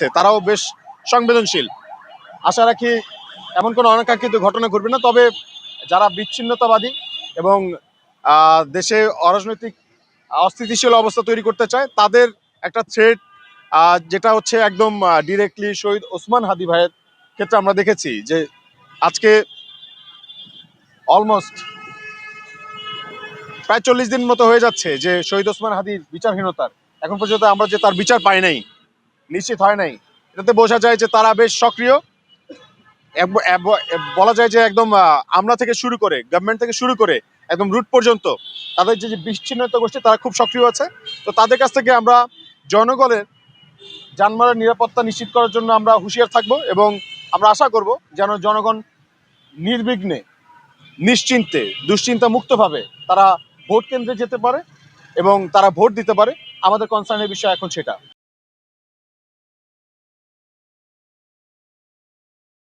আছে তারাও বেশ সংবেদনশীল। আশা রাখি এমন কোনো অনাকাঙ্ক্ষিত ঘটনা ঘটবে না। তবে যারা বিচ্ছিন্নতাবাদী এবং দেশে অরাজনৈতিক অস্থিতিশীল অবস্থা তৈরি করতে চায় তাদের একটা থ্রেট, যেটা হচ্ছে একদম ডিরেক্টলি শহীদ ওসমান হাদি ভাইয়ের ক্ষেত্রে আমরা দেখেছি যে আজকে অলমোস্ট প্রায় 40 দিন মতো হয়ে যাচ্ছে যে শহীদ ওসমান হাদির বিচারহীনতার এখন পর্যন্ত আমরা যে তার বিচার পাই নাই, নিশ্চিত হয় নাই। এটাতে বোঝা যায় যে তারা বেশ সক্রিয়। বলা যায় যে একদম আমলা থেকে শুরু করে গভর্নমেন্ট থেকে শুরু করে একদম রুট পর্যন্ত তাদের যে বিচ্ছিন্নতা গোষ্ঠী তারা খুব সক্রিয় আছে। তো তাদের কাছ থেকে আমরা জনগণের যানবাহনের নিরাপত্তা নিশ্চিত করার জন্য আমরা হুঁশিয়ার থাকবো এবং আমরা আশা করব যেন জনগণ নির্বিঘ্নে নিশ্চিন্তে দুশ্চিন্তা মুক্তভাবে তারা ভোট কেন্দ্রে যেতে পারে এবং তারা ভোট দিতে পারে। আমাদের কনসার্নের বিষয় এখন সেটা।